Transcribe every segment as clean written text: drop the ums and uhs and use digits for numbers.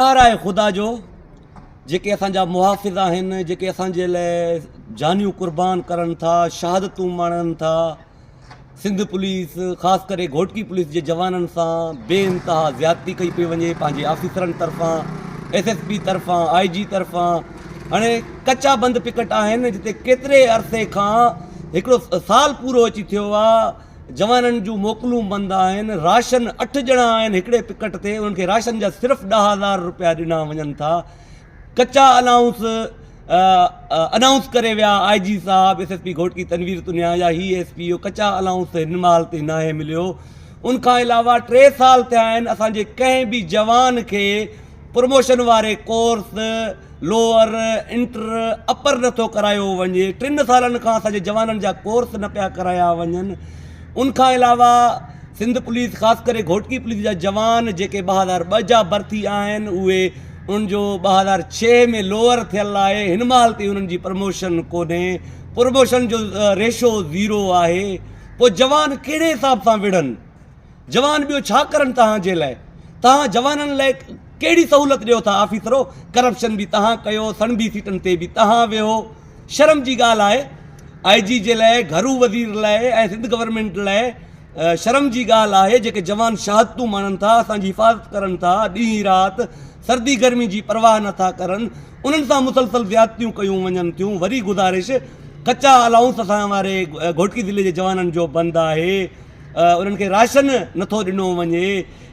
प्यार आहे ख़ुदा जो जेके असांजा मुहाफ़िज़ आहिनि, जेके असांजे लाइ जानियूं क़ुर्बान करनि था, शहादतूं माणनि था। सिंध पुलिस ख़ासि करे घोटकी पुलिस जे जवाननि सां बेइंतिहा ज़्यादती कई पई वञे पंहिंजे ऑफिसरनि तरफ़ां, SSP तरफ़ां, IG तरफ़ां। हाणे कचा बंद पिकट आहिनि जिते केतिरे अरसे खां हिकिड़ो साल पूरो अची थियो आहे, जवाननि जूं मोकलूं बंदि आहिनि। राशन 8 ॼणा आहिनि हिकिड़े पिकट ते, उन्हनि खे राशन जा सिर्फ़ु 10,000 रुपया ॾिना वञनि था। कचा अनाउंस करे विया IG साहब, SSP घोटकी तनवीर तुनिया या ही SPO, कचा अनाउंस हिन महिल ते नाहे मिलियो। उनखां अलावा 3 साल थिया आहिनि असांजे कंहिं बि जवान खे प्रमोशन वारे कोर्स लोअर, इंटर, अपर नथो करायो वञे। 3 सालनि खां असांजे जवाननि जा कोर्स न पिया कराया वञनि। उनखां अलावा सिंध पुलिस ख़ासि करे घोटकी पुलिस जा जवान जेके 2002 जा भर्ती आहिनि, उहे उनजो 2006 में लोअर थियल आहे। हिन महिल ते उन्हनि जी प्रमोशन कोन्हे, प्रमोशन जो रेशो 0 आहे। पोइ जवान कहिड़े हिसाब सां विढ़नि? जवान ॿियो छा करनि तव्हांजे लाइ? तव्हां जवाननि लाइ कहिड़ी सहूलियत ॾियो था ऑफिसरो? करप्शन बि तव्हां कयो, सणबी सीटनि ते बि तव्हां विहो। शर्म जी ॻाल्हि आहे। IG जे लाइ, घरू वज़ीर लाइ ऐं सिंध गवर्नमेंट लाइ शर्म जी ॻाल्हि आहे। जेके जवान शहादतूं माणनि था, असांजी हिफ़ाज़त करनि था, ॾींहुं राति सर्दी गर्मी जी परवाह नथा करनि, उन्हनि सां मुसलसल ज़्यादतियूं कयूं वञनि थियूं। वरी गुज़ारिश, कचा अलाउंस असां वारे घोटकी ज़िले जे जवाननि जो बंदि आहे। उन्हनि खे राशन नथो ॾिनो वञे।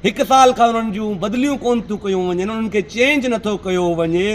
1 साल खां उन्हनि जूं बदिलियूं कोन थियूं कयूं वञनि, उन्हनि खे चेंज नथो कयो वञे।